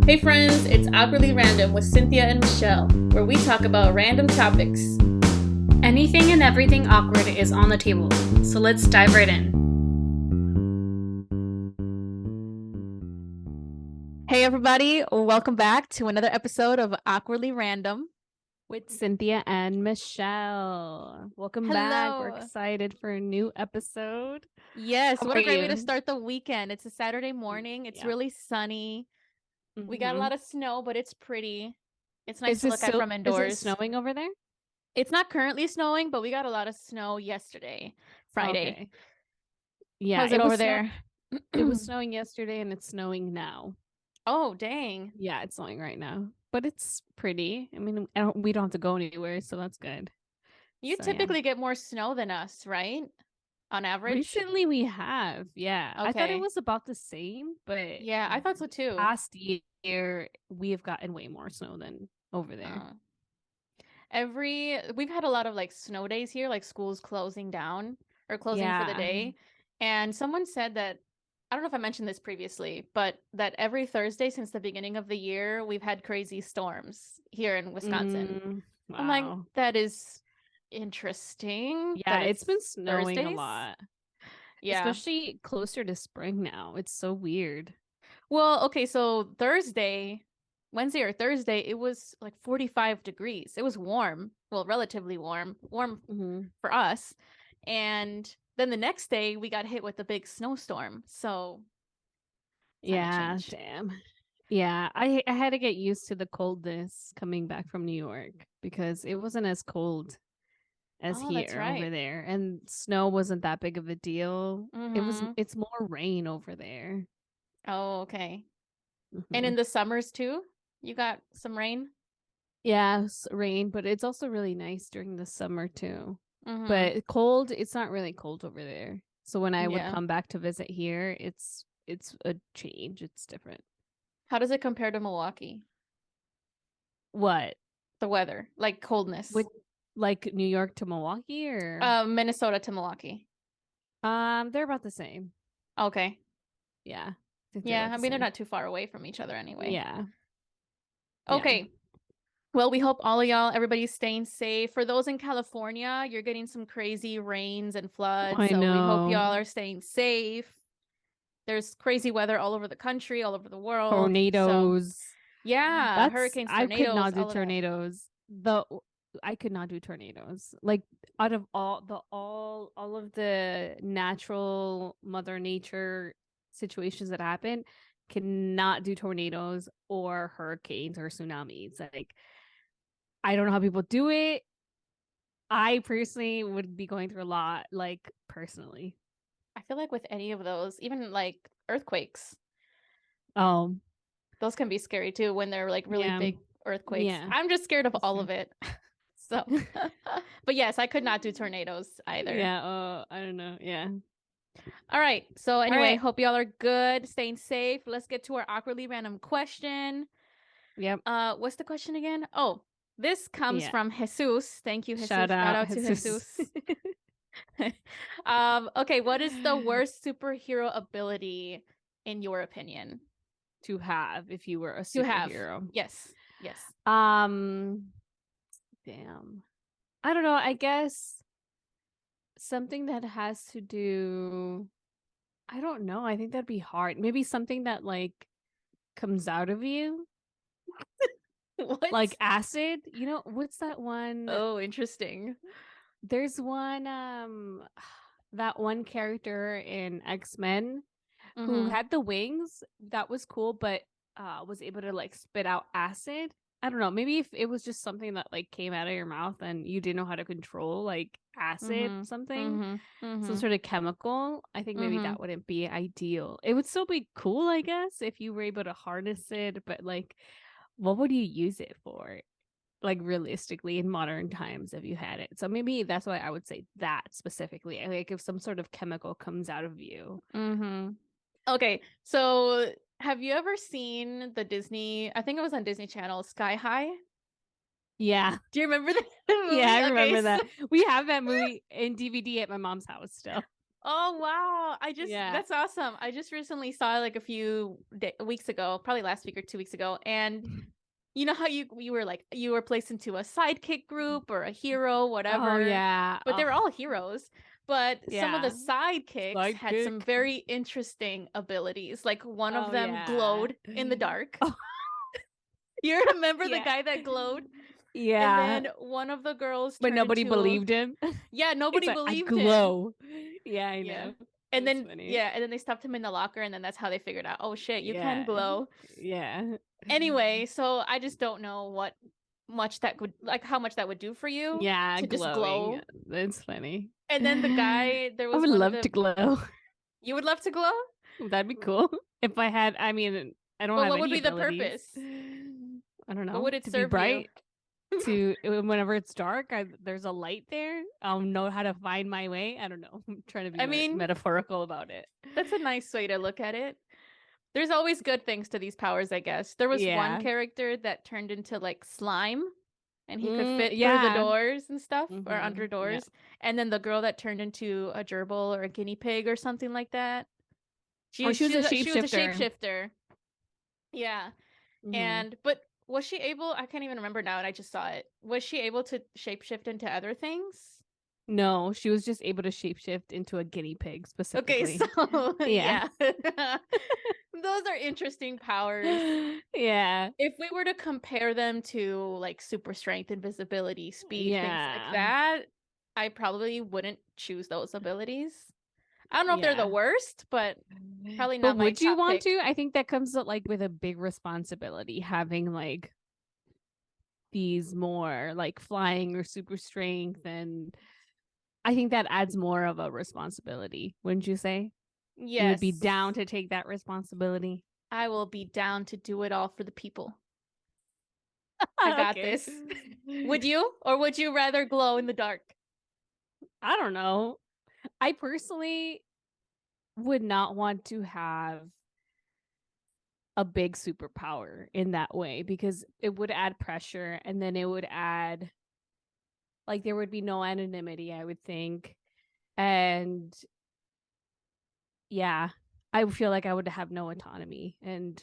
Hey friends, it's Awkwardly Random with Cinthya and Michelle, where we talk about random topics. Anything and everything awkward is on the table, so let's dive right in. Hey everybody, welcome back to another episode of Awkwardly Random with Cinthya and Michelle. Welcome back. We're excited for a new episode. Yes, what a great way to start the weekend. It's a Saturday morning. It's really sunny. Mm-hmm. We got a lot of snow, but it's pretty. It's nice to look at from indoors. Is it snowing over there? It's not currently snowing, but we got a lot of snow yesterday, Friday. Okay. Yeah. How's it over there? It was snowing yesterday and it's snowing now. Oh, dang. Yeah, it's snowing right now. But it's pretty. I mean, we don't have to go anywhere, so that's good. You typically get more snow than us, right? On average? Recently we have, yeah. Okay. I thought it was about the same, but... Yeah, I thought so too. Last year, we have gotten way more snow than over there. We've had a lot of like snow days here, like schools closing down or closing for the day. And someone said that, I don't know if I mentioned this previously, but that every Thursday since the beginning of the year, we've had crazy storms here in Wisconsin. Wow. I'm like, that is interesting. Yeah, it's been snowing Thursdays? A lot. Yeah. Especially closer to spring now. It's so weird. Well, okay, so Wednesday or Thursday, it was like 45 degrees. It was warm. Well, relatively warm for us. And then the next day we got hit with a big snowstorm. So yeah, damn. Yeah, I had to get used to the coldness coming back from New York because it wasn't as cold as here over there, and snow wasn't that big of a deal. It's more rain over there. Oh, okay. And in the summers too, you got some rain? Yeah, rain, but it's also really nice during the summer too. But cold, it's not really cold over there. So when I would come back to visit here, it's a change. It's different. How does it compare to Milwaukee? What? The weather, like coldness. Like New York to Milwaukee or Minnesota to Milwaukee? They're about the same. Okay. Yeah. Yeah, I mean they're not too far away from each other anyway. Yeah. Okay. Yeah. Well, we hope everybody's staying safe. For those in California, you're getting some crazy rains and floods. I know. We hope y'all are staying safe. There's crazy weather all over the country, all over the world. Tornadoes. Yeah, hurricanes, tornadoes. I could not do tornadoes. I could not do tornadoes. Like out of all of the natural Mother Nature situations that happen, cannot do tornadoes or hurricanes or tsunamis. Like, I don't know how people do it. I personally would be going through a lot, like personally. I feel like with any of those, even like earthquakes, those can be scary too when they're like really big earthquakes. Yeah. I'm just scared of all of it. So, but yes, I could not do tornadoes either. Yeah. I don't know. Yeah. All right. So anyway, hope y'all are good, staying safe. Let's get to our awkwardly random question. Yep. What's the question again? Oh, this comes from Jesus. Thank you, Jesus. Shout out to Jesus. Okay, what is the worst superhero ability in your opinion? To have if you were a superhero. Yes. Damn. I don't know. I guess something that has to do, I don't know. I think that'd be hard. Maybe something that like comes out of you. What? Like acid? You know, what's that one? Oh, interesting. There's one that one character in X-Men who had the wings. That was cool, but was able to like spit out acid. I don't know. Maybe if it was just something that like came out of your mouth and you didn't know how to control like acid, something, some sort of chemical, I think maybe that wouldn't be ideal. It would still be cool, I guess, if you were able to harness it, but like, what would you use it for? Like realistically in modern times if you had it. So maybe that's why I would say that specifically. Like if some sort of chemical comes out of you. Okay, so have you ever seen the Disney, I think it was on Disney Channel, Sky High? Yeah. Do you remember that movie? Yeah, I remember that. We have that movie in DVD at my mom's house still. Oh wow! That's awesome. I just recently saw it like a few weeks ago, probably last week or 2 weeks ago, and you know how you were like you were placed into a sidekick group or a hero, whatever. Oh yeah. But they were all heroes. But some of the Yeah. sidekicks had some Sidekick. very interesting abilities. Like one of Oh, them yeah. glowed in the dark. Oh. You remember the Yeah. guy that glowed? Yeah. And then one of the girls But turned nobody into believed him. Yeah, nobody It's like, I believed him. glow. Yeah, I Yeah. know. And That's then funny. and then they stopped him in the locker, and then that's how they figured out, oh shit, you can Yeah. glow. Yeah. Anyway, so I just don't know what much that would like how much that would do for you Yeah, to just glowing. glow. That's funny. And then the guy, there I was would one of love to glow. You would love to glow? That'd be cool. If I had, I mean, I don't But have what would any be the abilities. purpose? I don't What know. would it To be serve bright. you? To whenever it's dark, there's a light there. I'll know how to find my way. I don't know. I'm trying to be metaphorical about it. That's a nice way to look at it. There's always good things to these powers, I guess. There was one character that turned into like slime, and he could fit through the doors and stuff, or under doors. Yeah. And then the girl that turned into a gerbil or a guinea pig or something like that. She was a shapeshifter. Yeah. But was she able, I can't even remember now, and I just saw it. Was she able to shapeshift into other things? No, she was just able to shapeshift into a guinea pig specifically. Okay, so yeah. Those are interesting powers. Yeah. If we were to compare them to like super strength, invisibility, speed, things like that, I probably wouldn't choose those abilities. I don't know if they're the worst, but probably not. But would you want to? I think that comes like with a big responsibility, having like these more like flying or super strength, and I think that adds more of a responsibility, wouldn't you say? Yes. You would be down to take that responsibility. I will be down to do it all for the people. I got this. Would you? Or would you rather glow in the dark? I don't know. I personally would not want to have a big superpower in that way, because it would add pressure, and then it would add like there would be no anonymity, I would think. And yeah, I feel like I would have no autonomy. And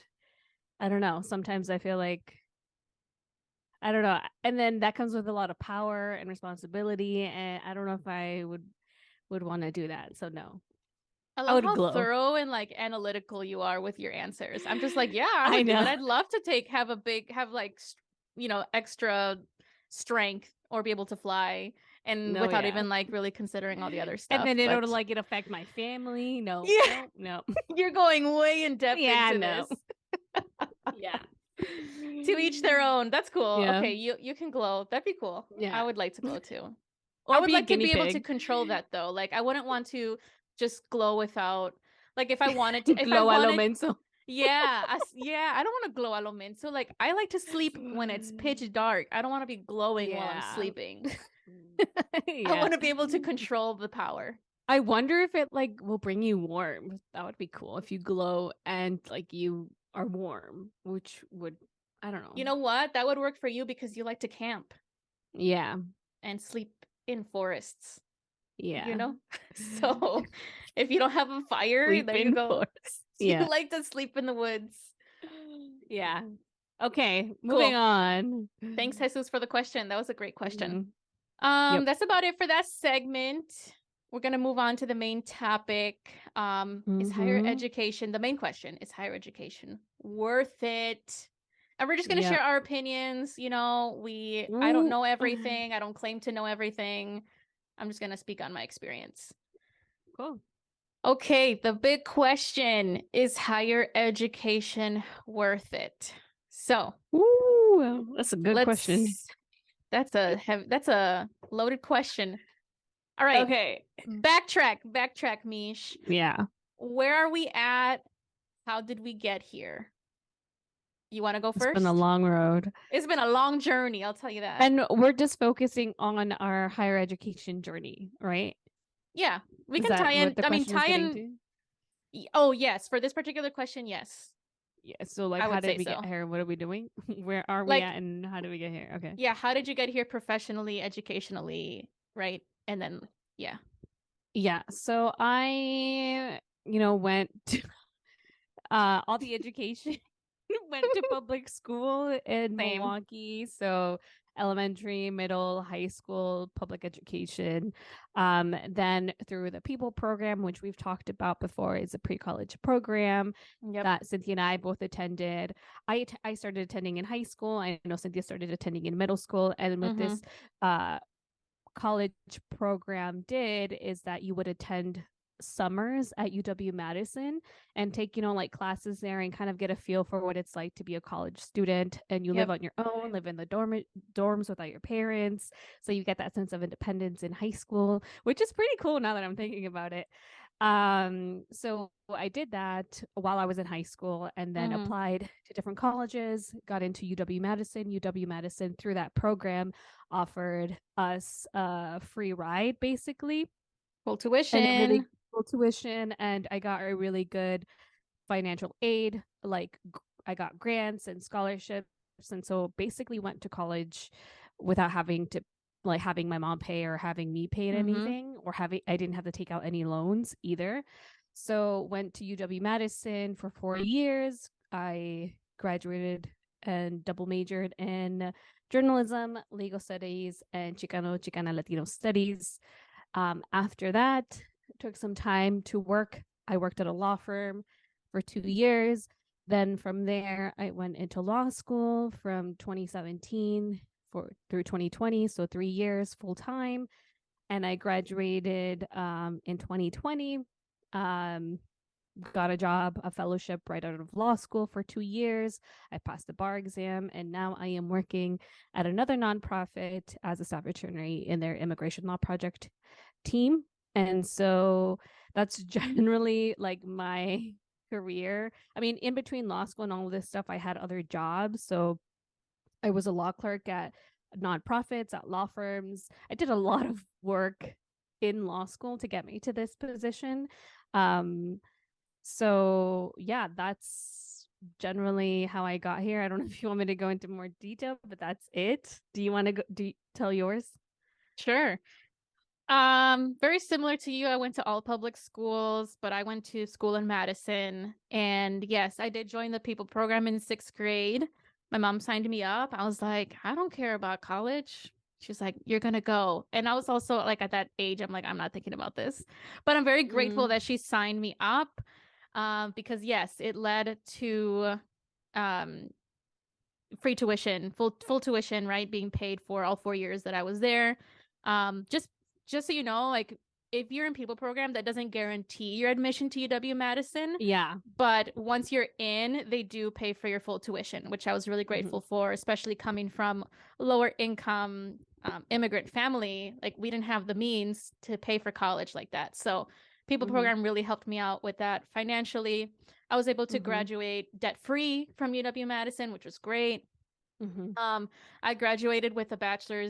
I don't know. Sometimes I feel like, I don't know. And then that comes with a lot of power and responsibility. And I don't know if I would want to do that. So no. I love how thorough and like analytical you are with your answers. I'm just like, yeah, I know. I'd love to have like, you know, extra strength or be able to fly, and without even like really considering all the other stuff. And then it'll like it affect my family. No, no. You're going way in depth into this. Yeah. To each their own. That's cool. Yeah. Okay, you can glow. That'd be cool. Yeah. I would like to glow too. Or I would like to be able to control that though. Like I wouldn't want to just glow without, like if I wanted to, glow a lo menso. Yeah, I don't want to glow a lo menso. Like I like to sleep when it's pitch dark. I don't want to be glowing while I'm sleeping. I want to be able to control the power. I wonder if it like will bring you warm. That would be cool if you glow and like you are warm, which would, I don't know. You know what? That would work for you because you like to camp. Yeah. And sleep in forests. Yeah. You know? So if you don't have a fire, there you go. Yeah. You like to sleep in the woods. Yeah. Okay. Moving on. Thanks, Jesus, for the question. That was a great question. Mm-hmm. That's about it for that segment. We're going to move on to the main topic. Is higher education, the main question, is higher education worth it? And we're just going to share our opinions. You know, I don't know everything. I don't claim to know everything. I'm just going to speak on my experience. Cool. Okay, the big question, is higher education worth it? So, that's a good question. That's a loaded question. All right. Okay. Backtrack, Mish. Yeah. Where are we at? How did we get here? You want to go first? It's been a long road. It's been a long journey, I'll tell you that. And we're just focusing on our higher education journey, right? Yeah. We can tie in. Oh, yes. For this particular question, yes. Yeah. So like, how did we get here? What are we doing? Where are we at? And how did we get here? Okay. Yeah. How did you get here professionally, educationally? Right. And then, yeah. Yeah. So I, went to all the education went to public school in Same. Milwaukee. So elementary, middle, high school, public education. Then through the People program, which we've talked about before, is a pre-college program Yep. that Cinthia and I both attended. I started attending in high school. I know Cinthia started attending in middle school. And with this college program did is that you would attend summers at UW-Madison and take, like classes there and kind of get a feel for what it's like to be a college student. And you live on your own, live in the dorms without your parents. So you get that sense of independence in high school, which is pretty cool now that I'm thinking about it. So I did that while I was in high school and then applied to different colleges, got into UW-Madison. UW-Madison through that program offered us a free ride basically. Full And a really tuition. full tuition, and I got a really good financial aid. Like I got grants and scholarships, and so basically went to college without having to having my mom pay or having me pay anything, or I didn't have to take out any loans either. So went to UW-Madison for 4 years. I graduated and double majored in journalism, legal studies, and Chicana Latino studies. After that, took some time to work. I worked at a law firm for 2 years. Then from there, I went into law school from 2017 through 2020, so 3 years full time. And I graduated in 2020. Got a job, a fellowship right out of law school for 2 years. I passed the bar exam, and now I am working at another nonprofit as a staff attorney in their immigration law project team. And so that's generally like my career. I mean, in between law school and all of this stuff, I had other jobs. So I was a law clerk at nonprofits, at law firms. I did a lot of work in law school to get me to this position. So yeah, that's generally how I got here. I don't know if you want me to go into more detail, but that's it. Do you want to tell yours? Sure. Very similar to you. I went to all public schools, but I went to school in Madison. And yes, I did join the People program in 6th grade. My mom signed me up. I was like, I don't care about college. She's like, you're gonna go. And I was also like at that age, I'm like, I'm not thinking about this. But I'm very grateful that she signed me up. Because yes, it led to free tuition, full tuition, right? Being paid for all 4 years that I was there. Just so you know, like if you're in People program, that doesn't guarantee your admission to UW-Madison. Yeah. But once you're in, they do pay for your full tuition, which I was really grateful for, especially coming from a lower income immigrant family. Like we didn't have the means to pay for college like that. So People program really helped me out with that financially. I was able to graduate debt-free from UW-Madison, which was great. I graduated with a Bachelor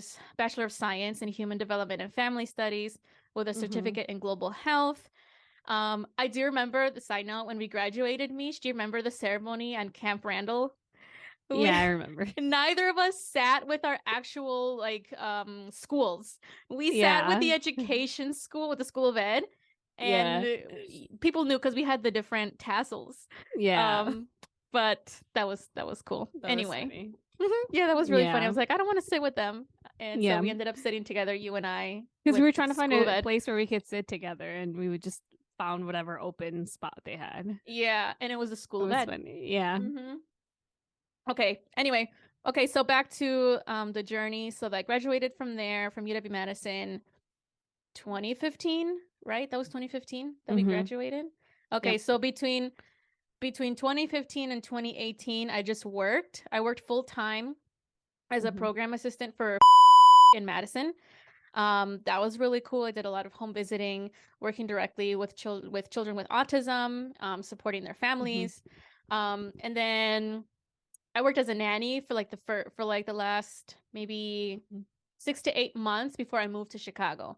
of Science in Human Development and Family Studies with a certificate in Global Health. I do remember the side note when we graduated, Mish. Do you remember the ceremony on Camp Randall? Yeah, I remember. Neither of us sat with our actual schools. We sat with the education school, with the School of Ed, and people knew because we had the different tassels. But that was cool. Anyway. Yeah, that was really funny. I was like, I don't want to sit with them. And so we ended up sitting together, you and I. Because we were trying to find a place where we could sit together, and we would just found whatever open spot they had. Yeah, and it was a School of Ed. Funny. Yeah. Okay, anyway. Okay, so back to the journey. So I graduated from there, from UW-Madison, 2015, right? That was 2015 that we graduated? Okay, so between 2015 and 2018, I just worked. I worked full time as a program assistant for in Madison. That was really cool. I did a lot of home visiting, working directly with children with autism, supporting their families. And then I worked as a nanny for the last maybe 6 to 8 months before I moved to Chicago.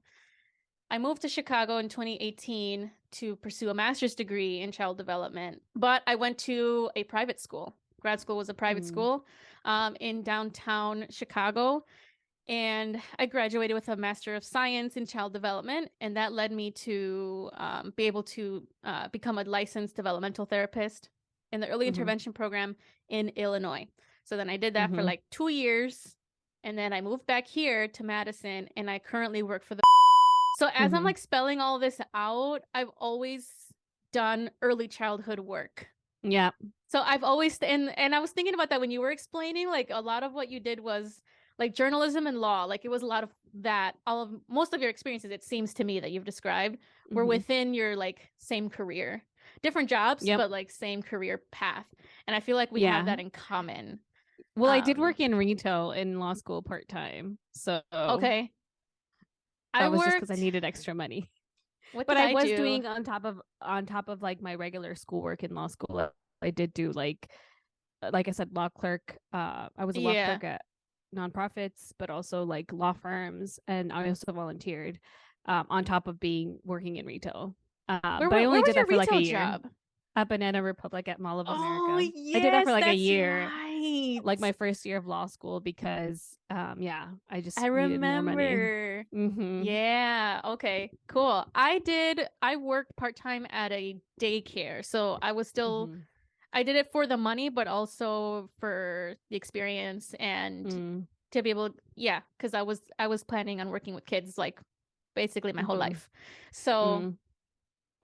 I moved to Chicago in 2018 to pursue a master's degree in child development, but I went to a private school. Grad school was a private school in downtown Chicago. And I graduated with a Master of Science in Child Development, and that led me to be able to become a licensed developmental therapist in the early intervention program in Illinois. So then I did that for like 2 years, and then I moved back here to Madison, and I currently work for the. So as I'm like spelling all this out, I've always done early childhood work. Yeah. So I've always and I was thinking about that when you were explaining, like a lot of what you did was like journalism and law. Like it was a lot of that. Most of your experiences, it seems to me that you've described, were within your like same career, different jobs, but like same career path. And I feel like we have that in common. Well, I did work in retail in law school part-time. So okay. That was just because I needed extra money. But I was doing on top of like my regular schoolwork in law school. I did do like I said, law clerk. I was a law clerk at nonprofits, but also like law firms, and I also volunteered on top of working in retail. But I only did that for like a year. Job? At Banana Republic at Mall of America. Oh, yes, I did that for like a year. Right. Like my first year of law school because I just I needed more money. remember. Yeah, okay, cool. I worked part-time at a daycare, so I was still I did it for the money, but also for the experience and to be able, because I was planning on working with kids like basically my whole life. So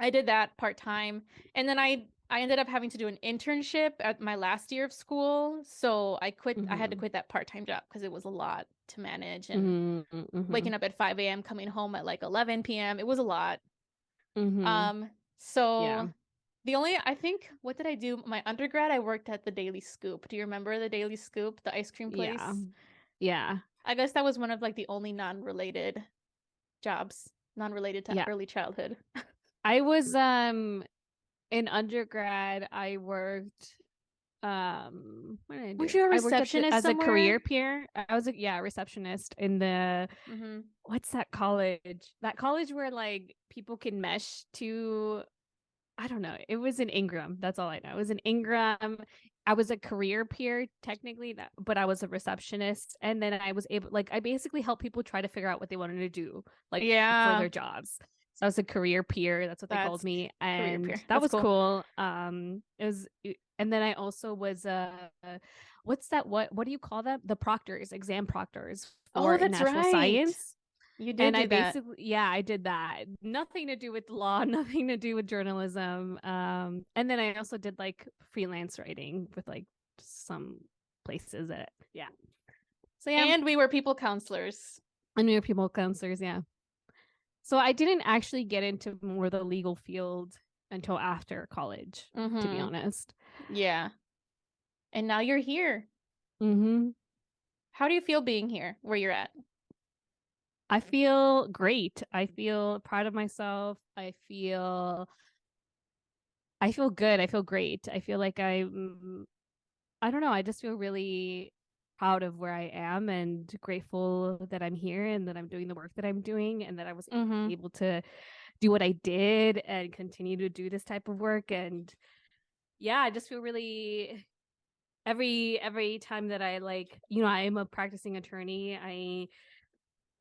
I did that part-time, and then I ended up having to do an internship at my last year of school. So I quit. I had to quit that part-time job because it was a lot to manage, and waking up at 5 a.m., coming home at like 11 p.m. It was a lot. So I think, what did I do? My undergrad, I worked at the Daily Scoop. Do you remember the Daily Scoop, the ice cream place? Yeah. I guess that was one of like the only non-related jobs, non-related to early childhood. I was in undergrad. I worked what did I do? Was you a receptionist as somewhere? a career peer? I was a receptionist in the what's that college? That college where like people can mesh to, I don't know. It was in Ingram. That's all I know. It was in Ingram. I was a career peer technically, but I was a receptionist, and then I was able, like, I basically helped people try to figure out what they wanted to do, like, for their jobs. So I was a career peer. That's what they called me, and that was cool. It was, and then I also was what's that? What do you call that? The proctors, exam proctors for natural science. You did, and basically, I did that. Nothing to do with law, nothing to do with journalism. And then I also did like freelance writing with like some places that, So and we were people counselors. So I didn't actually get into more the legal field until after college, to be honest. Yeah. And now you're here. How do you feel being here, where you're at? I feel great. I feel proud of myself. I feel good. I feel great. I feel like I don't know. I just feel really proud of where I am and grateful that I'm here and that I'm doing the work that I'm doing and that I was able to do what I did and continue to do this type of work. And I just feel really, every time that I I am a practicing attorney.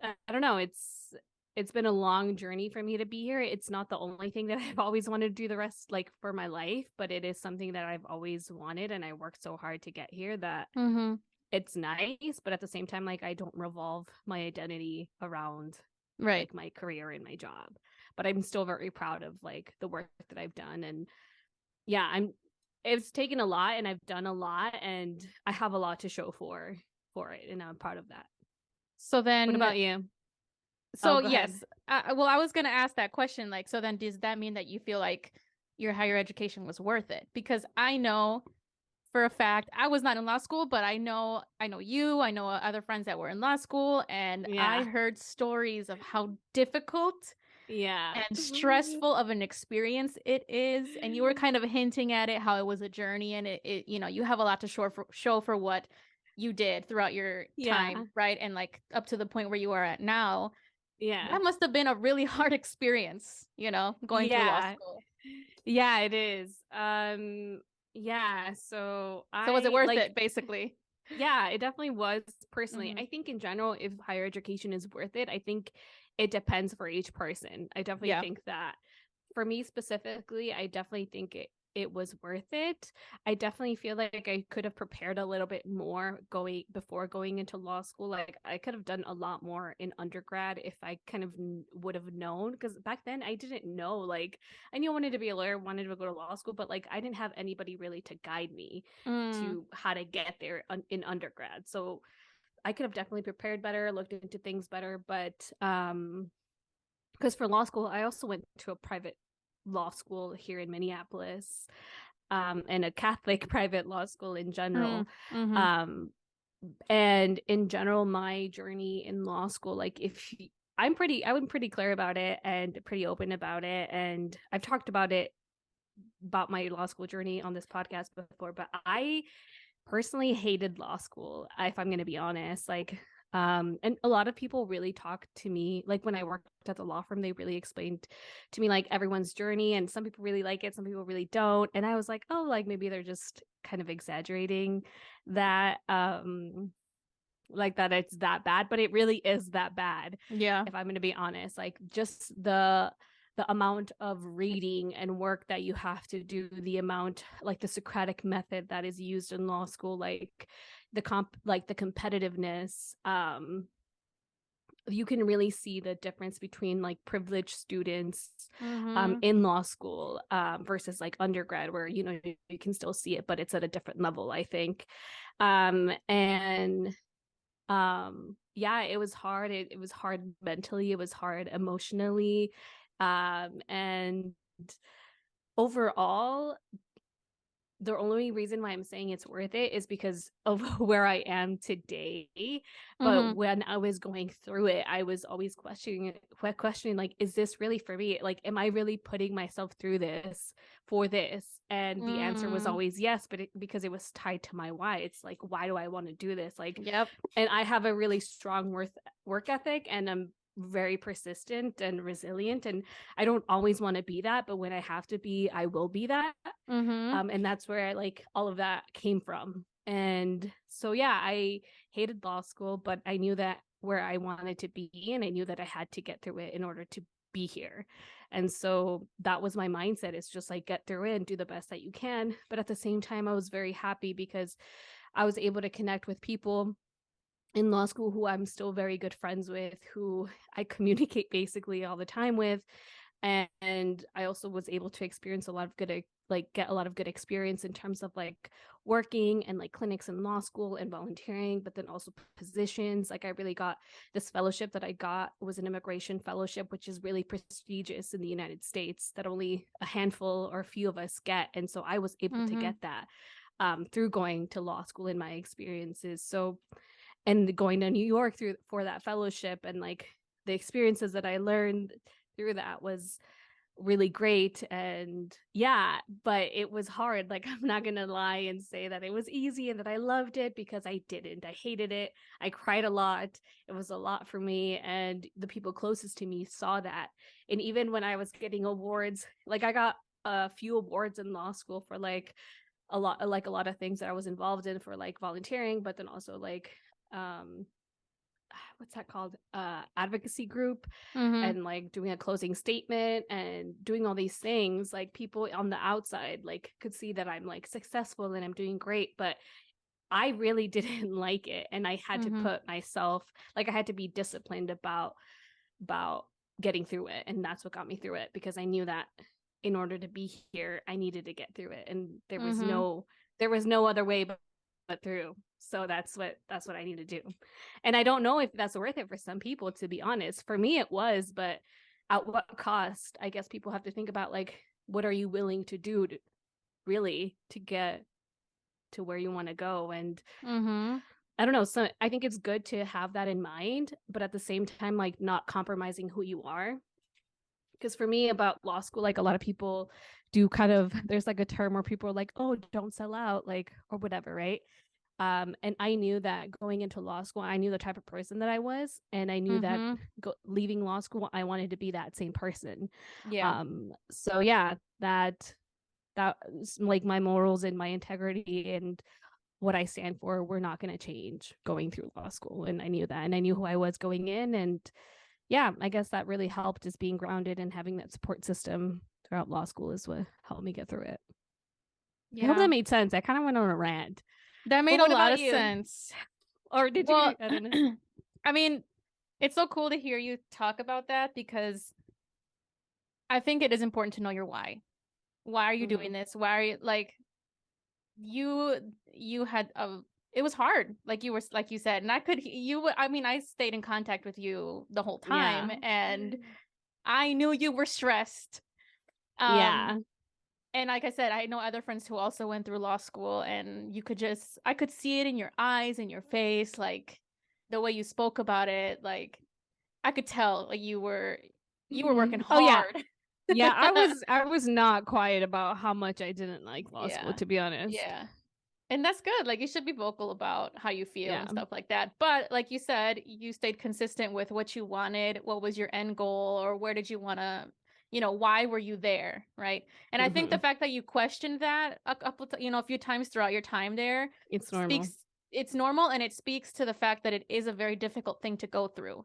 I don't know. It's been a long journey for me to be here. It's not the only thing that I've always wanted to do the rest for my life, but it is something that I've always wanted, and I worked so hard to get here that it's nice. But at the same time, I don't revolve my identity around my career and my job. But I'm still very proud of the work that I've done, and it's taken a lot, and I've done a lot, and I have a lot to show for it, and I'm proud of that. So then, what about you? So yes, well, I was going to ask that question. So then does that mean that you feel like your higher education was worth it? Because I know for a fact, I was not in law school, but I know you, I know other friends that were in law school, and I heard stories of how difficult and stressful of an experience it is. And you were kind of hinting at it, how it was a journey, and it you have a lot to show for what you did throughout your time, right? And up to the point where you are at now. That must have been a really hard experience, going through law school. Yeah, it is. So was it worth it, basically? Yeah, it definitely was. Personally, I think in general, if higher education is worth it, I think it depends for each person. I definitely think that for me specifically, I definitely think it was worth it. I definitely feel like I could have prepared a little bit more before going into law school. Like I could have done a lot more in undergrad if I kind of would have known, because back then I didn't know. Like I knew I wanted to be a lawyer, wanted to go to law school, but like I didn't have anybody really to guide me to how to get there in undergrad. So I could have definitely prepared better, looked into things better, but because for law school, I also went to a private law school here in Minneapolis, and a Catholic private law school in general. And in general, my journey in law school, like I'm pretty clear about it and pretty open about it. And I've talked about my law school journey on this podcast before, but I personally hated law school, if I'm going to be honest. Like, and a lot of people really talk to me, like when I worked at the law firm, they really explained to me like everyone's journey, and some people really like it, some people really don't. And I was like, oh, like maybe they're just kind of exaggerating that, like that it's that bad, but it really is that bad. Yeah. If I'm going to be honest, like just the amount of reading and work that you have to do, the amount, like the Socratic method that is used in law school, like the competitiveness, you can really see the difference between like privileged students in law school versus like undergrad, where you can still see it, but it's at a different level, I think. And yeah, it was hard. It was hard mentally, it was hard emotionally, and overall, the only reason why I'm saying it's worth it is because of where I am today. But when I was going through it, I was always questioning like, is this really for me? Like, am I really putting myself through this for this? And the answer was always yes, but because it was tied to my why. It's like, why do I want to do this? Like, and I have a really strong work ethic, and I'm very persistent and resilient, and I don't always want to be that, but when I have to be, I will be that. And that's where like all of that came from. And so yeah, I hated law school, but I knew that where I wanted to be, and I knew that I had to get through it in order to be here. And so that was my mindset. It's just like, get through it and do the best that you can. But at the same time, I was very happy because I was able to connect with people in law school who I'm still very good friends with, who I communicate basically all the time with. And I also was able to experience a lot of get a lot of good experience in terms of like working and like clinics in law school and volunteering, but then also positions. Like I really got this fellowship that I got was an immigration fellowship, which is really prestigious in the United States, that only a handful or a few of us get. And so I was able to get that through going to law school in my experiences. So, and going to New York for that fellowship, and like the experiences that I learned through that was really great. And yeah, but it was hard. Like, I'm not gonna lie and say that it was easy and that I loved it, because I didn't. I hated it. I cried a lot. It was a lot for me, and the people closest to me saw that. And even when I was getting awards, like I got a few awards in law school for like a lot of things that I was involved in, for like volunteering, but then also like what's that called, advocacy group, and like doing a closing statement and doing all these things. Like people on the outside like could see that I'm like successful and I'm doing great, but I really didn't like it, and I had to put myself, like I had to be disciplined about getting through it. And that's what got me through it, because I knew that in order to be here, I needed to get through it, and there was no other way but through. So that's what I need to do. And I don't know if that's worth it for some people, to be honest. For me it was, but at what cost? I guess people have to think about, like, what are you willing to do to really to get to where you want to go? And I don't know, so I think it's good to have that in mind, but at the same time, like, not compromising who you are. Because for me, about law school, like, a lot of people do kind of, there's like a term where people are like, oh, don't sell out, like, or whatever, right? And I knew that going into law school, I knew the type of person that I was, and I knew that leaving law school, I wanted to be that same person. So yeah, that was like my morals and my integrity, and what I stand for were not going to change going through law school. And I knew that, and I knew who I was going in. And yeah, I guess that really helped, is being grounded and having that support system throughout law school is what helped me get through it. Yeah. I hope that made sense. I kind of went on a rant. That made a lot of sense. Or did you? I don't know. I mean, it's so cool to hear you talk about that, because I think it is important to know your why. Why are you doing this? Why are you, like, you had it was hard, like you said, and I stayed in contact with you the whole time, and I knew you were stressed. And like I said, I know other friends who also went through law school, and I could see it in your eyes, in your face, like the way you spoke about it. Like I could tell, like you were working hard. Yeah, I was not quiet about how much I didn't like law school, to be honest. Yeah. And that's good. Like, you should be vocal about how you feel and stuff like that. But like you said, you stayed consistent with what you wanted. What was your end goal, or where did you want to, why were you there? Right. And I think the fact that you questioned that a few times throughout your time there, it's normal. It's normal. And it speaks to the fact that it is a very difficult thing to go through.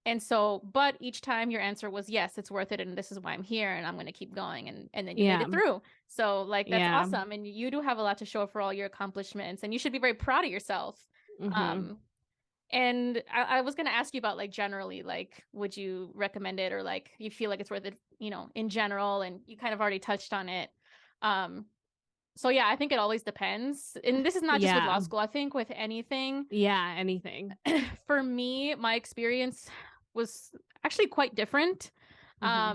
And so, but each time your answer was, yes, it's worth it, and this is why I'm here, and I'm going to keep going, and then you made it through. So, like, that's awesome, and you do have a lot to show for all your accomplishments, and you should be very proud of yourself. And I was going to ask you about, like, generally, like, would you recommend it, or like you feel like it's worth it, in general, and you kind of already touched on it. So yeah, I think it always depends, and this is not just with law school. I think with anything. Yeah, anything. For me, my experience was actually quite different. I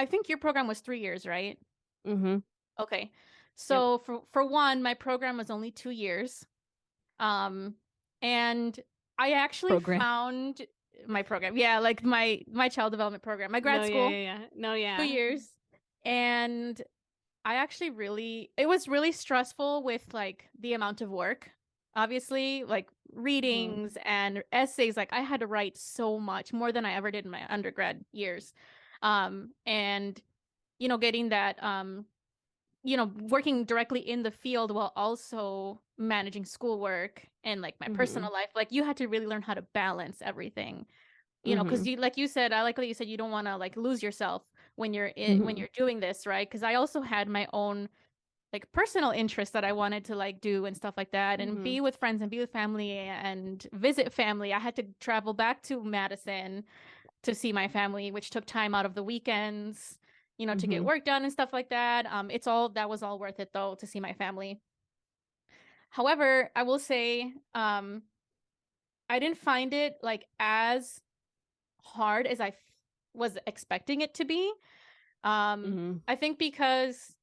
think your program was 3 years, right? Okay. So for one, my program was only 2 years. And I actually found my program. Yeah, like my child development program, my grad school. 2 years. And I actually it was really stressful with, like, the amount of work. Obviously, like readings and essays, like I had to write so much more than I ever did in my undergrad years. And getting that working directly in the field while also managing schoolwork and, like, my personal life, like, you had to really learn how to balance everything, because like you said, I like what you said, you don't want to, like, lose yourself when you're when you're doing this, right? Because I also had my own, like, personal interests that I wanted to, like, do and stuff like that, and be with friends and be with family and visit family. I had to travel back to Madison to see my family, which took time out of the weekends, to get work done and stuff like that. That was all worth it, though, to see my family. However, I will say, I didn't find it, like, as hard as I was expecting it to be. I think because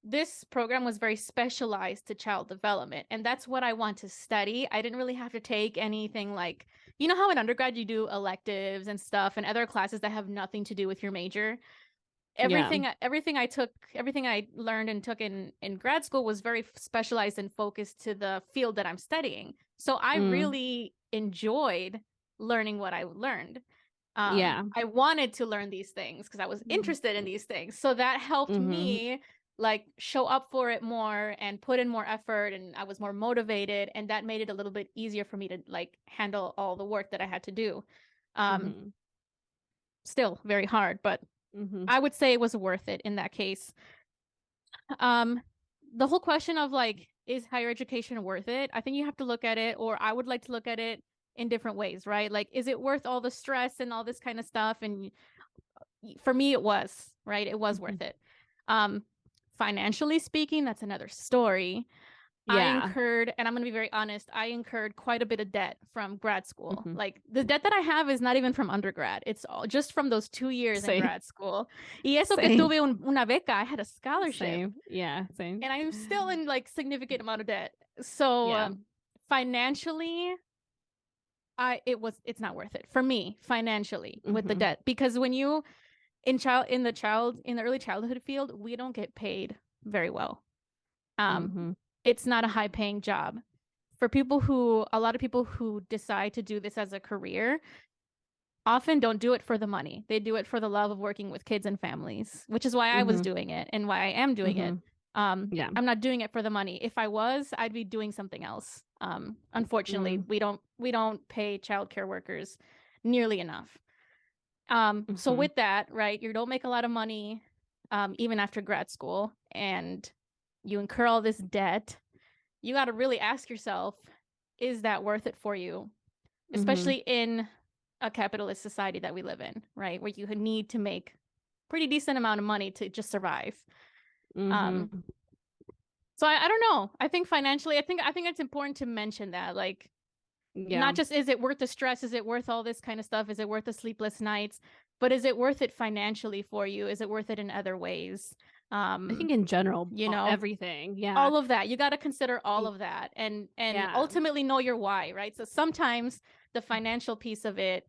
this program was very specialized to child development, and that's what I want to study. I didn't really have to take anything like, how in undergrad you do electives and stuff and other classes that have nothing to do with your major. Everything I learned and took in grad school was very specialized and focused to the field that I'm studying. So I really enjoyed learning what I learned. I wanted to learn these things because I was interested in these things. So that helped me, like, show up for it more and put in more effort, and I was more motivated, and that made it a little bit easier for me to, like, handle all the work that I had to do. Still very hard, but I would say it was worth it in that case. The whole question of, like, is higher education worth it? I think you have to look at it, or I would like to look at it in different ways, right? Like, is it worth all the stress and all this kind of stuff? And for me, it was, right? It was worth it. Financially speaking, that's another story. I incurred, and I'm going to be very honest, I incurred quite a bit of debt from grad school. Like, the debt that I have is not even from undergrad. It's all just from those 2 years in grad school. Y eso que tuve una beca, I had a scholarship. Same. And I'm still in, like, significant amount of debt. So financially, it's not worth it for me financially with the debt, because when you in the early childhood field, we don't get paid very well. It's not a high paying job. For a lot of people who decide to do this as a career often don't do it for the money. They do it for the love of working with kids and families, which is why I was doing it and why I am doing it. I'm not doing it for the money. If I was, I'd be doing something else. Unfortunately, we don't pay childcare workers nearly enough. So with that, right, you don't make a lot of money even after grad school, and you incur all this debt. You got to really ask yourself, is that worth it for you? Especially in a capitalist society that we live in, right, where you need to make pretty decent amount of money to just survive. So I don't know. I think financially, I think it's important to mention that, like, not just is it worth the stress? Is it worth all this kind of stuff? Is it worth the sleepless nights? But is it worth it financially for you? Is it worth it in other ways? I think in general, you know, everything. Yeah. All of that. You got to consider all of that and ultimately know your why, right? So sometimes the financial piece of it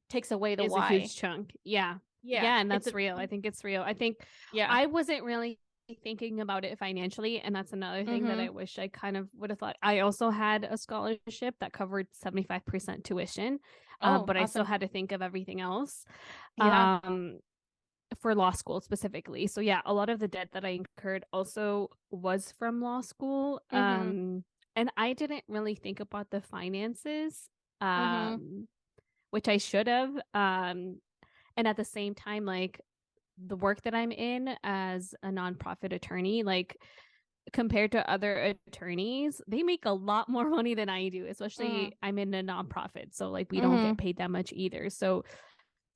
takes away the why. A huge chunk. Yeah. And that's real. I think it's real. I think I wasn't really thinking about it financially, and that's another thing that I wish I kind of would have thought. I also had a scholarship that covered 75% tuition, but awesome. I still had to think of everything else for law school specifically. So yeah, a lot of the debt that I incurred also was from law school, and I didn't really think about the finances, which I should have, and at the same time, like, the work that I'm in as a nonprofit attorney, like, compared to other attorneys, they make a lot more money than I do, especially I'm in a nonprofit. So like, we don't get paid that much either. So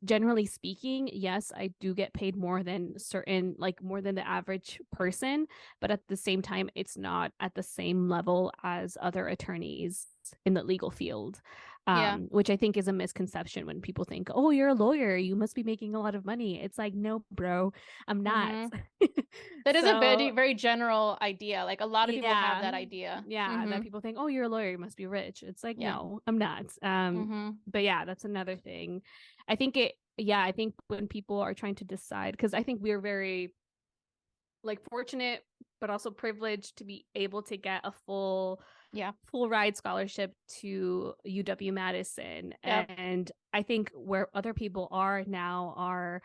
generally speaking, yes, I do get paid more than more than the average person, but at the same time, it's not at the same level as other attorneys in the legal field. Which I think is a misconception when people think, oh, you're a lawyer, you must be making a lot of money. It's like, no, bro, I'm not. That is a very, very general idea. Like, a lot of people have that idea. That people think, oh, you're a lawyer, you must be rich. It's like, no, I'm not. But yeah, that's another thing. I think I think when people are trying to decide, because I think we're very, like, fortunate, but also privileged to be able to get a full ride scholarship to UW-Madison. And I think where other people are now are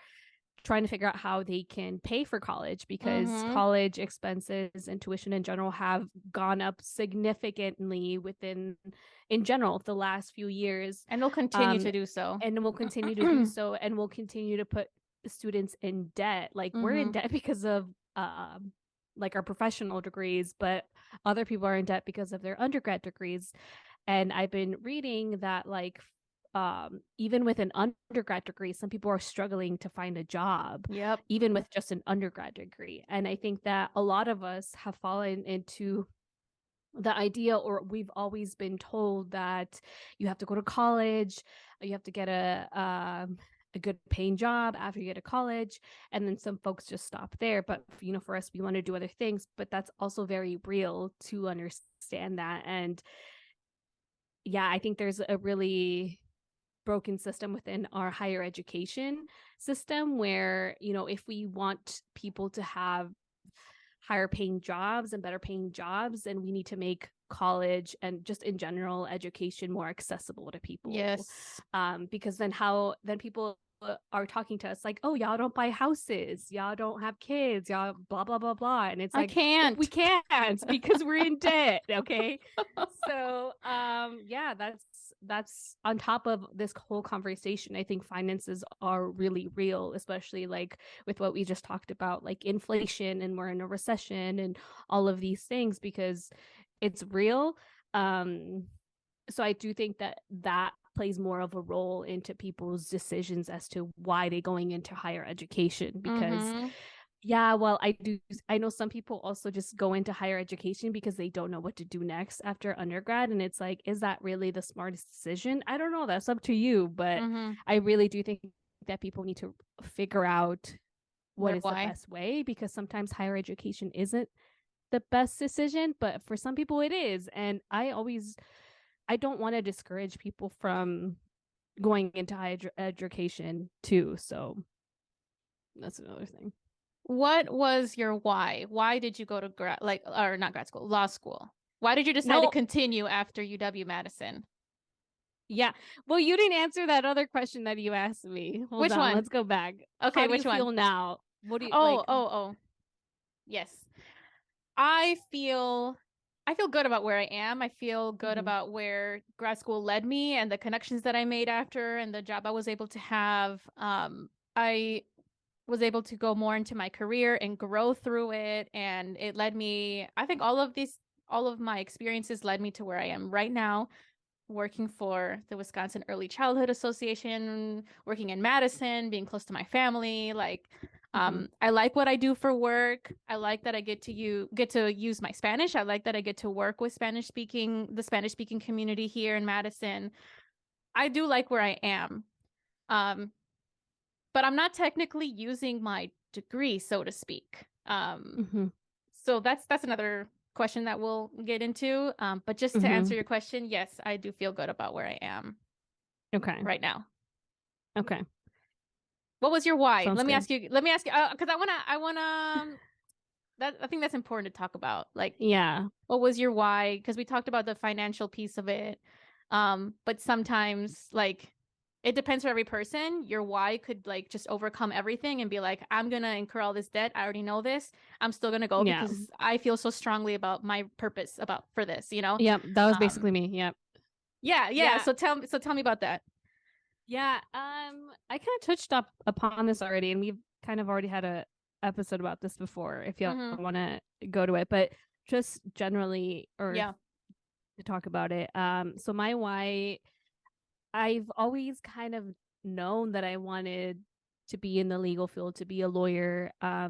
trying to figure out how they can pay for college, because college expenses and tuition in general have gone up significantly in general the last few years, and will continue to do so, and will continue to do so, and will continue to put students in debt. Like, we're in debt because of like our professional degrees, but other people are in debt because of their undergrad degrees. And I've been reading that, like, even with an undergrad degree, some people are struggling to find a job, even with just an undergrad degree. And I think that a lot of us have fallen into the idea, or we've always been told, that you have to go to college, you have to get a good paying job after you get to college, and then some folks just stop there. But for us, we want to do other things, but that's also very real to understand that. And I think there's a really broken system within our higher education system where, if we want people to have higher paying jobs and better paying jobs, and we need to make college and just in general education more accessible to people. Because then people are talking to us like, oh, y'all don't buy houses, y'all don't have kids, y'all blah blah blah blah, and it's like, we can't because we're in debt. Okay. So that's on top of this whole conversation. I think finances are really real, especially like with what we just talked about, like inflation, and we're in a recession and all of these things, because it's real. So I do think that plays more of a role into people's decisions as to why they're going into higher education, because I know some people also just go into higher education because they don't know what to do next after undergrad, and it's like, is that really the smartest decision? I don't know, that's up to you, but I really do think that people need to figure out what is the best way, because sometimes higher education isn't the best decision, but for some people it is. And I don't want to discourage people from going into higher education too. So that's another thing. What was your why? Why did you go to law school? Why did you decide to continue after UW-Madison? Yeah. Well, you didn't answer that other question that you asked me. Which one? Let's go back. Okay, which one? How do you feel now? What do you Yes. I feel good about where I am. I feel good about where grad school led me and the connections that I made after and the job I was able to have. I was able to go more into my career and grow through it. And it led me, I think all of my experiences led me to where I am right now, working for the Wisconsin Early Childhood Association, working in Madison, being close to my family. Like, I like what I do for work. I like that I get to use my Spanish. I like that I get to work with the Spanish speaking community here in Madison. I do like where I am. But I'm not technically using my degree, so to speak. So that's another question that we'll get into. But just to answer your question, yes, I do feel good about where I am. Okay. Right now. Okay. What was your why? Sounds Let me good. ask you, because I think that's important to talk about. Like, yeah, what was your why? Because we talked about the financial piece of it. But sometimes, like, it depends for every person. Your why could like just overcome everything and be like, I'm gonna incur all this debt. I already know this. I'm still gonna go because I feel so strongly about my purpose for this, you know? Yep, that was basically me. Yep. Yeah. So tell me about that. Yeah, I kind of touched upon this already, and we've kind of already had a episode about this before if you want to go to it, but just generally to talk about it. So my why, I've always kind of known that I wanted to be in the legal field, to be a lawyer. I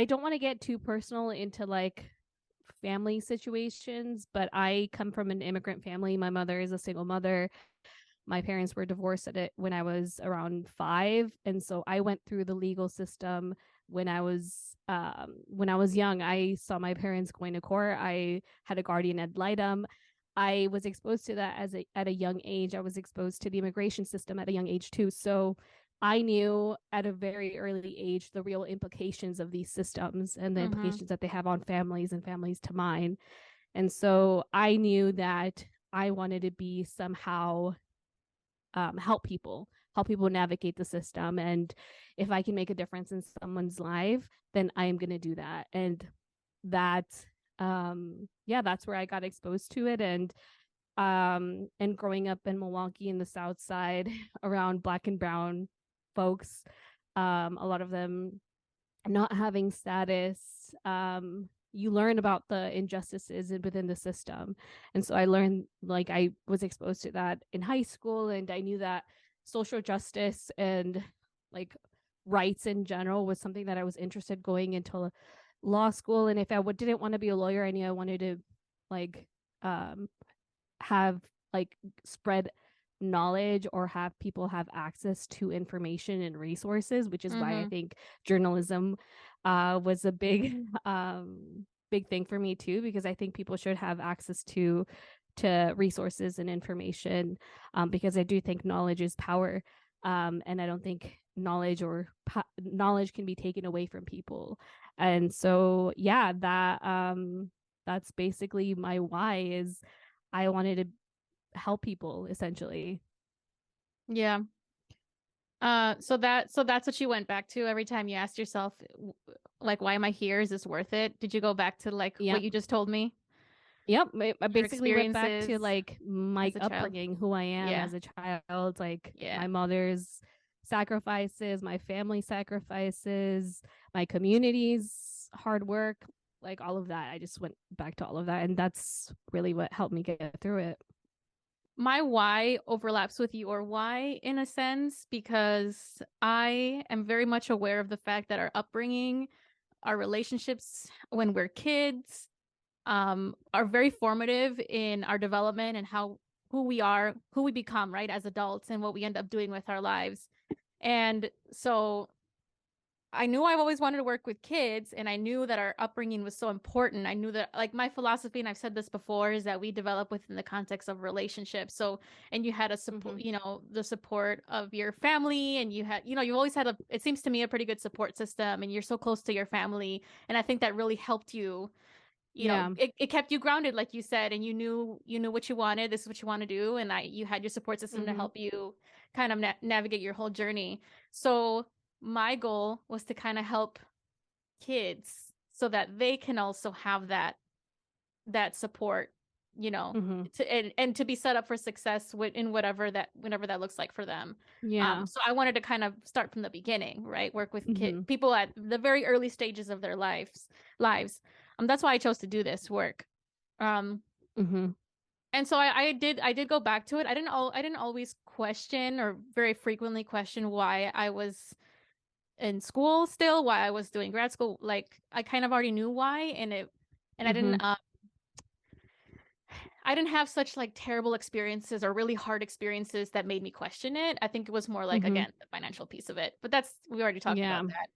don't want to get too personal into like family situations, but I come from an immigrant family. My mother is a single mother. My parents were divorced when I was around 5, and so I went through the legal system when I was young. I saw my parents going to court. I had a guardian ad litem. I was exposed to that at a young age. I was exposed to the immigration system at a young age too. So I knew at a very early age the real implications of these systems and the implications that they have on families and families to mine. And so I knew that I wanted to be somehow help people navigate the system. And if I can make a difference in someone's life, then I am going to do that. And that's where I got exposed to it. And growing up in Milwaukee in the South Side around Black and brown folks, a lot of them not having status, you learn about the injustices within the system. And so I learned, like, I was exposed to that in high school, and I knew that social justice and like rights in general was something that I was interested going into law school. And if I didn't want to be a lawyer, I knew I wanted to like have like spread knowledge or have people have access to information and resources, which is why I think journalism was a big thing for me too, because I think people should have access to resources and information, because I do think knowledge is power, and I don't think knowledge can be taken away from people. And so that's basically my why, is I wanted to help people essentially. Yeah. So that's what you went back to every time you asked yourself, like, why am I here? Is this worth it? Did you go back to like what you just told me? Yep. I basically went back to like my upbringing, who I am as a child, like my mother's sacrifices, my family sacrifices, my community's hard work, like all of that. I just went back to all of that, and that's really what helped me get through it. My why overlaps with your why in a sense, because I am very much aware of the fact that our upbringing, our relationships when we're kids, are very formative in our development and who we become, right, as adults, and what we end up doing with our lives. And so I knew I've always wanted to work with kids, and I knew that our upbringing was so important. I knew that, like, my philosophy, and I've said this before, is that we develop within the context of relationships. So, and you had a support, the support of your family, and you had, you've always had it seems to me, a pretty good support system, and you're so close to your family. And I think that really helped you. You know, it kept you grounded, like you said, and you knew what you wanted. This is what you want to do. And you had your support system to help you kind of navigate your whole journey. So my goal was to kind of help kids so that they can also have that support, you know, and to be set up for success in whatever that looks like for them. Yeah. So I wanted to kind of start from the beginning, right? Work with people at the very early stages of their lives. That's why I chose to do this work. And so I did go back to it. I didn't always question or very frequently question why I was in school still, why I was doing grad school. Like I kind of already knew why, and I didn't have such like terrible experiences or really hard experiences that made me question it. I think it was more like again the financial piece of it. But we already talked about that.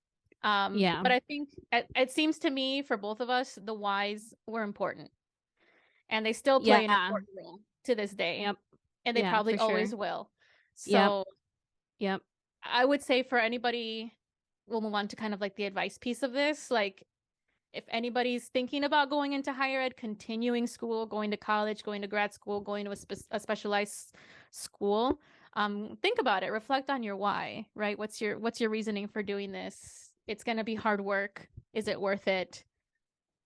But I think it seems to me for both of us the whys were important. And they still play an important role to this day. Yep. And they probably always will. So I would say for anybody, we'll move on to kind of like the advice piece of this. Like if anybody's thinking about going into higher ed, continuing school, going to college, going to grad school, going to a specialized school, think about it. Reflect on your why, right? What's your reasoning for doing this? It's going to be hard work. Is it worth it?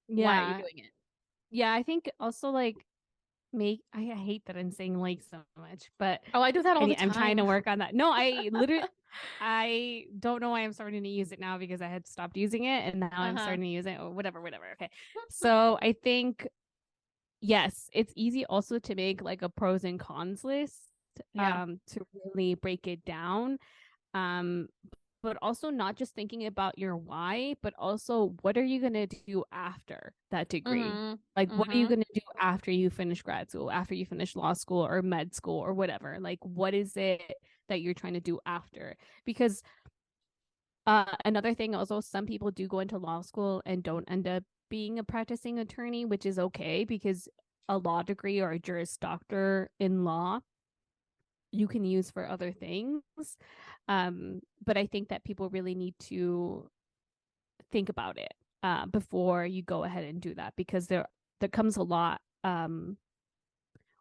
Why are you doing it? Yeah, I think also like I hate that I'm saying like so much, but I do that all the time. I'm trying to work on that. No, I literally I don't know why I'm starting to use it now because I had stopped using it and now I'm starting to use it or whatever. Okay. So I think yes, it's easy also to make like a pros and cons list to really break it down. But also not just thinking about your why, but also what are you going to do after that degree? Like, what are you going to do after you finish grad school, after you finish law school or med school or whatever? Like, what is it that you're trying to do after? Because another thing also, some people do go into law school and don't end up being a practicing attorney, which is okay because a law degree or a Juris Doctor in law you can use for other things. But I think that people really need to think about it before you go ahead and do that because there comes a lot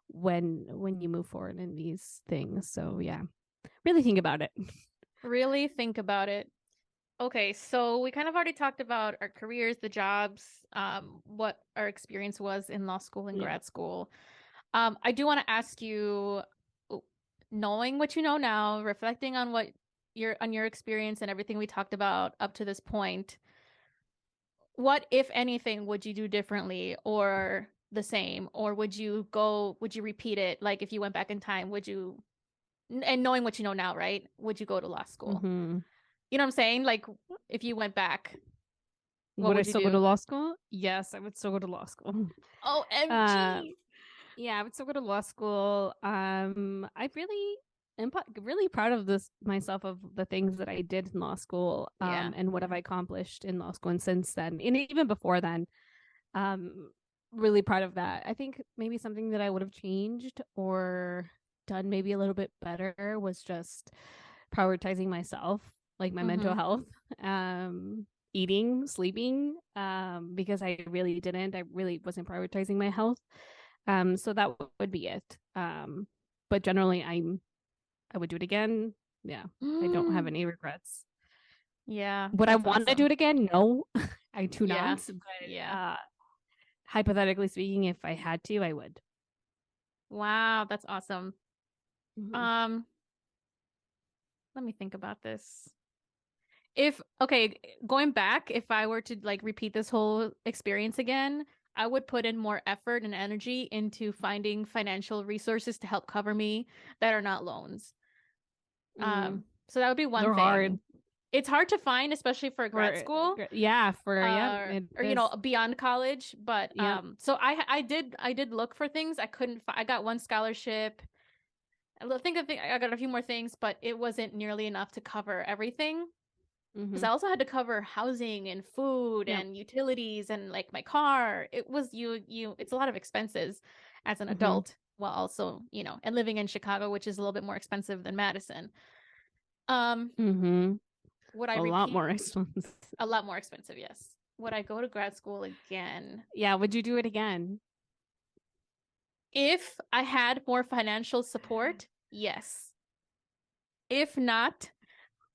when you move forward in these things. So yeah, really think about it. Really think about it. Okay, so we kind of already talked about our careers, the jobs, what our experience was in law school and grad school. I do want to ask you, knowing what you know now, reflecting on your experience and everything we talked about up to this point, what, if anything, would you do differently or the same? Or would you repeat it? Like if you went back in time, and knowing what you know now, right? Would you go to law school? You know what I'm saying? Like if you went back, what would you still do? Go to law school? Yes, I would still go to law school. OMG. Yeah, I would still go to law school. I really am really proud of myself of the things that I did in law school and what have I accomplished in law school and since then and even before then. Really proud of that. I think maybe something that I would have changed or done maybe a little bit better was just prioritizing myself, like my mental health, eating, sleeping, because I really wasn't prioritizing my health. So that would be it. But generally I would do it again. Yeah. I don't have any regrets. Yeah. Would I want to do it again? No, I do not. But hypothetically speaking, if I had to, I would. Wow, that's awesome. Let me think about this. Going back, if I were to like repeat this whole experience again, I would put in more effort and energy into finding financial resources to help cover me that are not loans. So that would be one thing. Hard. It's hard to find, especially for grad school. Yeah, or you know, beyond college. But so I did look for things. I couldn't. I got one scholarship. I think I got a few more things, but it wasn't nearly enough to cover everything. Because I also had to cover housing and food and utilities and like my car. It was it's a lot of expenses as an adult, while also, you know, and living in Chicago, which is a little bit more expensive than Madison. Would I repeat? A lot more expensive. A lot more expensive, yes. Would I go to grad school again? Yeah, would you do it again? If I had more financial support, yes. If not,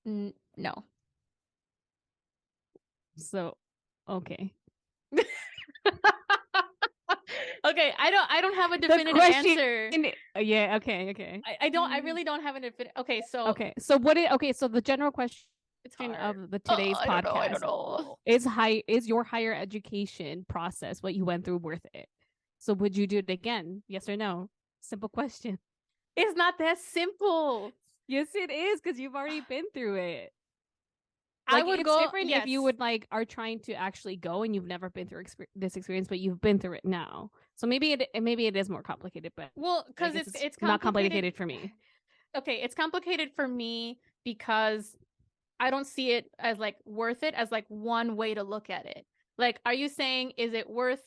no. So, okay. Okay, I don't have a definitive answer. Yeah, okay. I really don't have an definitive. Okay, so so so the general question it's hard. of today's podcast I don't know. is your higher education process, what you went through, worth it? So would you do it again? Yes or no? Simple question. It's not that simple. Yes, it is, because you've already been through it. I would it's go different if you would are trying to actually go and you've never been through this experience, but you've been through it now. So maybe it is more complicated, but because it's not complicated for me. Okay, it's complicated for me because I don't see it as like worth it as like one way to look at it. Like, are you saying is it worth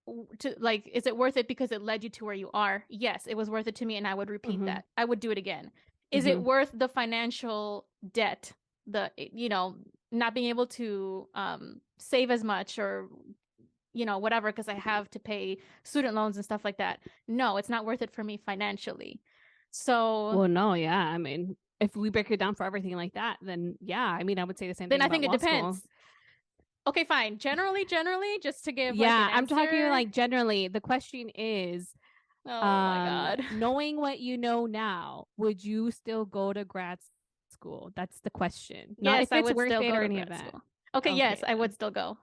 it because it led you to where you are? Yes, it was worth it to me, and I would repeat that. I would do it again. Is it worth the financial debt, not being able to save as much, or whatever, because I have to pay student loans and stuff like that? No, it's not worth it for me financially. So well, no, yeah, I mean, if we break it down for everything like that, then yeah, I mean, I would say the same thing. Then I think it depends. School. Okay, fine. Generally, just to give I'm talking like generally. The question is, oh my God, knowing what you know now, would you still go to grad school? That's the question. Not yes, if it's worth it or any of that. School. Okay, yes, I would still go.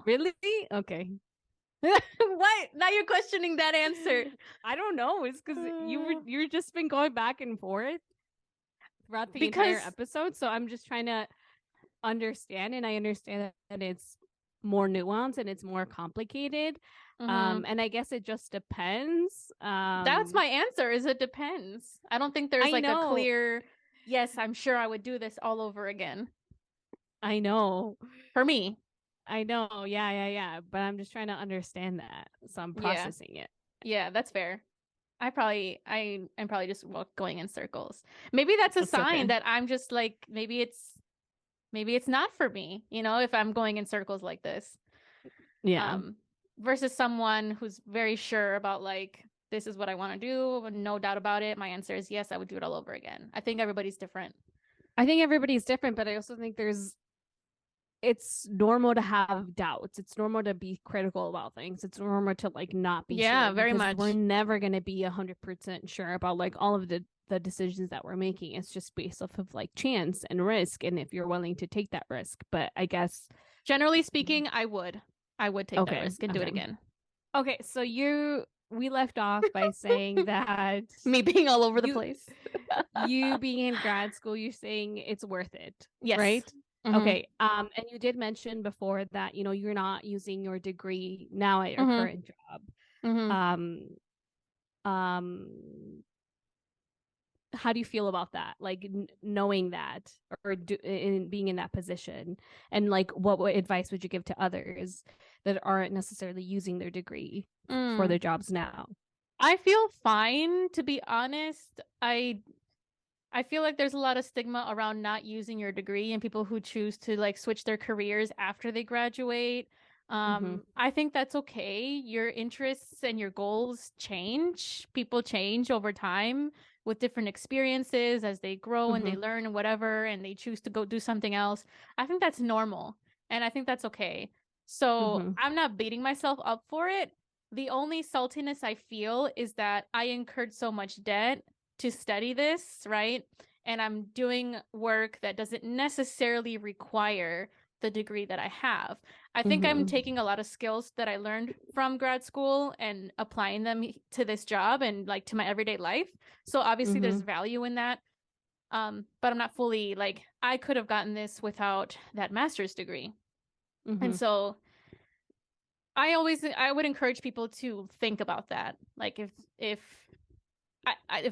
Really? Okay. What? Now you're questioning that answer. I don't know. It's because you're just been going back and forth throughout the entire episode. So I'm just trying to understand, and I understand that it's more nuanced and it's more complicated. And I guess it just depends. That's my answer, is it depends. I don't think there's a clear yes, I'm sure I would do this all over again. I know. For me. I know. Yeah. But I'm just trying to understand that. So I'm processing it. Yeah, that's fair. I'm probably just going in circles. Maybe that's a sign that I'm just like, maybe it's not for me, if I'm going in circles like this. Yeah. Versus someone who's very sure about like, this is what I want to do, no doubt about it. My answer is yes, I would do it all over again. I think everybody's different. But I also think it's normal to have doubts. It's normal to be critical about things. It's normal to like not be sure. Very much. We're never going to be 100% sure about like all of the decisions that we're making. It's just based off of like chance and risk, and if you're willing to take that risk. But I guess generally speaking, I would take that risk and do it again. Okay, so we left off by saying that me being all over the place. You being in grad school, you're saying it's worth it. Yes. Right? Mm-hmm. Okay. And you did mention before that, you're not using your degree now at your current job. How do you feel about that? Like knowing that, or being in that position, and like what advice would you give to others that aren't necessarily using their degree for their jobs now? I feel fine, to be honest. I feel like there's a lot of stigma around not using your degree and people who choose to like switch their careers after they graduate. I think that's okay. Your interests and your goals change. People change over time with different experiences as they grow and they learn and whatever, and they choose to go do something else. I think that's normal, and I think that's okay. So I'm not beating myself up for it. The only saltiness I feel is that I incurred so much debt to study this, right? And I'm doing work that doesn't necessarily require the degree that I have. I think I'm taking a lot of skills that I learned from grad school and applying them to this job and like to my everyday life. So obviously there's value in that. But I'm not fully like, I could have gotten this without that master's degree. And so I would encourage people to think about that. Like if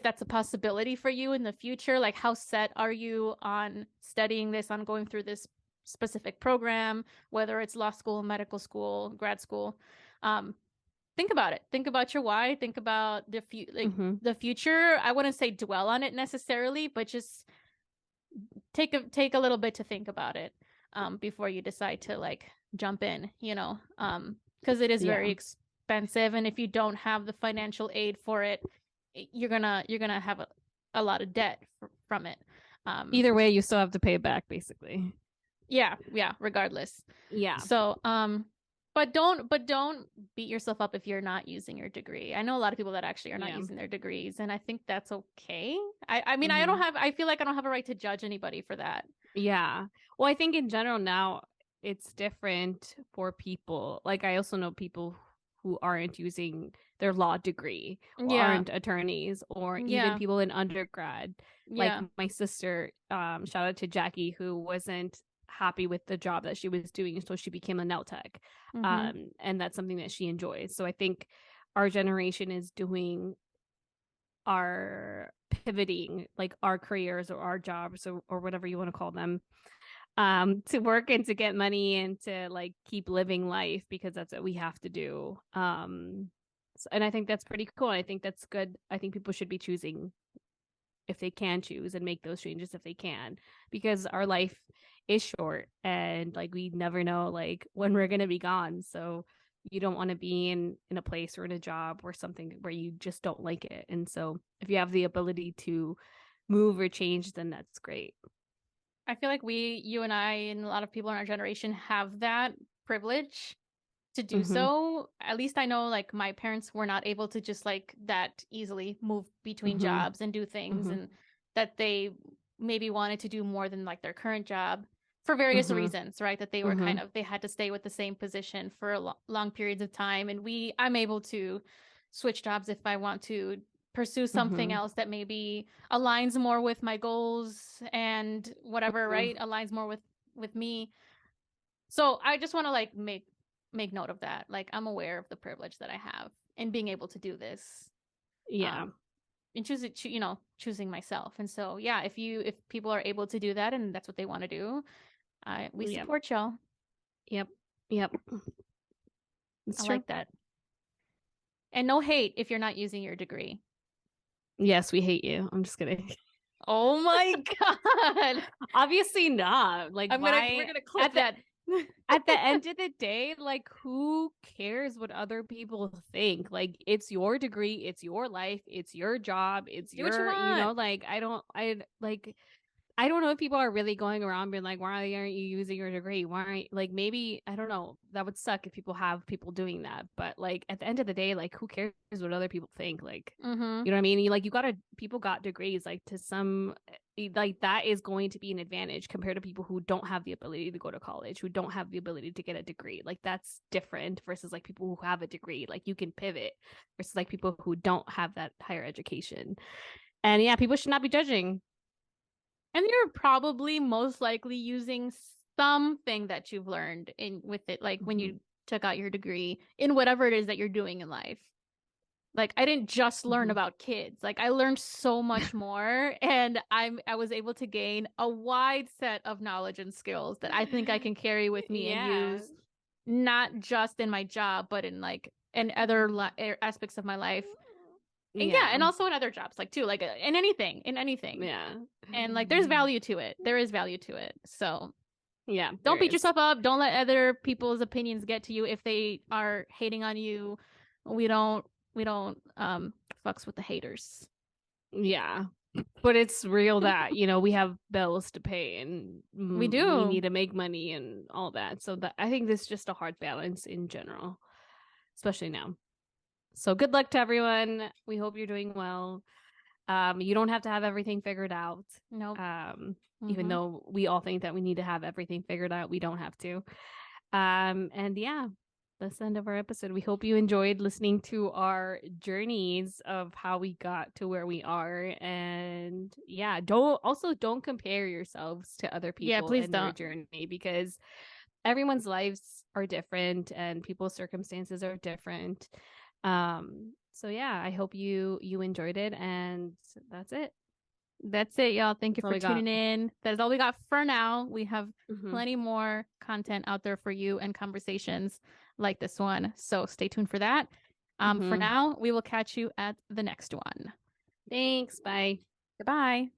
that's a possibility for you in the future, like how set are you on studying this, on going through this specific program, whether it's law school, medical school, grad school. Think about it. Think about your why. Think about the future. I wouldn't say dwell on it necessarily, but just take a little bit to think about it before you decide to like jump in, because it is very expensive, and if you don't have the financial aid for it, you're gonna have a lot of debt from it. Either way, you still have to pay it back, basically. Yeah, regardless. Yeah. So, but don't beat yourself up if you're not using your degree. I know a lot of people that actually are not using their degrees, and I think that's okay. I mean, I feel like I don't have a right to judge anybody for that. Yeah. Well, I think in general now it's different for people. Like I also know people who aren't using their law degree or aren't attorneys or even people in undergrad. Like my sister, shout out to Jackie, who wasn't happy with the job that she was doing, so she became a nail tech. And that's something that she enjoys. So I think our generation is doing our pivoting, like our careers or our jobs or whatever you want to call them, to work and to get money and to like keep living life, because that's what we have to do. And I think that's pretty cool. I think that's good. I think people should be choosing if they can choose and make those changes if they can, because our life is short and like we never know like when we're gonna be gone. So you don't want to be in a place or in a job or something where you just don't like it. And so if you have the ability to move or change, then that's great. I feel like you and I and a lot of people in our generation have that privilege to do so. At least I know like my parents were not able to just like that easily move between jobs and do things, and that they maybe wanted to do more than like their current job for various reasons, right? That they were kind of, they had to stay with the same position for long periods of time. And I'm able to switch jobs if I want to pursue something else that maybe aligns more with my goals and whatever, right? Aligns more with me. So I just want to like make note of that. Like I'm aware of the privilege that I have in being able to do this. And choosing myself. And so yeah, if people are able to do that and that's what they want to do, we support y'all. Yep. I like that. And no hate if you're not using your degree. Yes, we hate you. I'm just kidding. Oh my God. Obviously not. Like we're gonna clip that. At the end of the day, like who cares what other people think? Like it's your degree, it's your life, it's your job, it's do what you want. like I don't know if people are really going around being like, why aren't you using your degree? Why aren't, like, maybe, I don't know. That would suck if people have people doing that. But like at the end of the day, like who cares what other people think? Like, you know what I mean? Like people got degrees, like to some, like that is going to be an advantage compared to people who don't have the ability to go to college, who don't have the ability to get a degree. Like that's different versus like people who have a degree. Like you can pivot versus like people who don't have that higher education. And yeah, people should not be judging. And you're probably most likely using something that you've learned with it, like when you took out your degree, in whatever it is that you're doing in life. Like I didn't just learn about kids. Like I learned so much more, and I was able to gain a wide set of knowledge and skills that I think I can carry with me and use, not just in my job, but in like in other aspects of my life. And and also in other jobs, like too, like in anything. And like there's value to it. There is value to it. So don't beat yourself up. Don't let other people's opinions get to you. If they are hating on you, we don't fucks with the haters. But it's real that we have bills to pay and we need to make money and all that. So that I think this is just a hard balance in general, especially now. So good luck to everyone. We hope you're doing well. You don't have to have everything figured out. Nope. Even though we all think that we need to have everything figured out, we don't have to. And yeah, that's the end of our episode. We hope you enjoyed listening to our journeys of how we got to where we are. And yeah, don't compare yourselves to other people in their journey, because everyone's lives are different and people's circumstances are different. So yeah, I hope you enjoyed it, and that's it. That's it, y'all. Thank you for tuning in. That is all we got for now. We have plenty more content out there for you and conversations like this one. So stay tuned for that. For now, we will catch you at the next one. Thanks. Bye. Goodbye.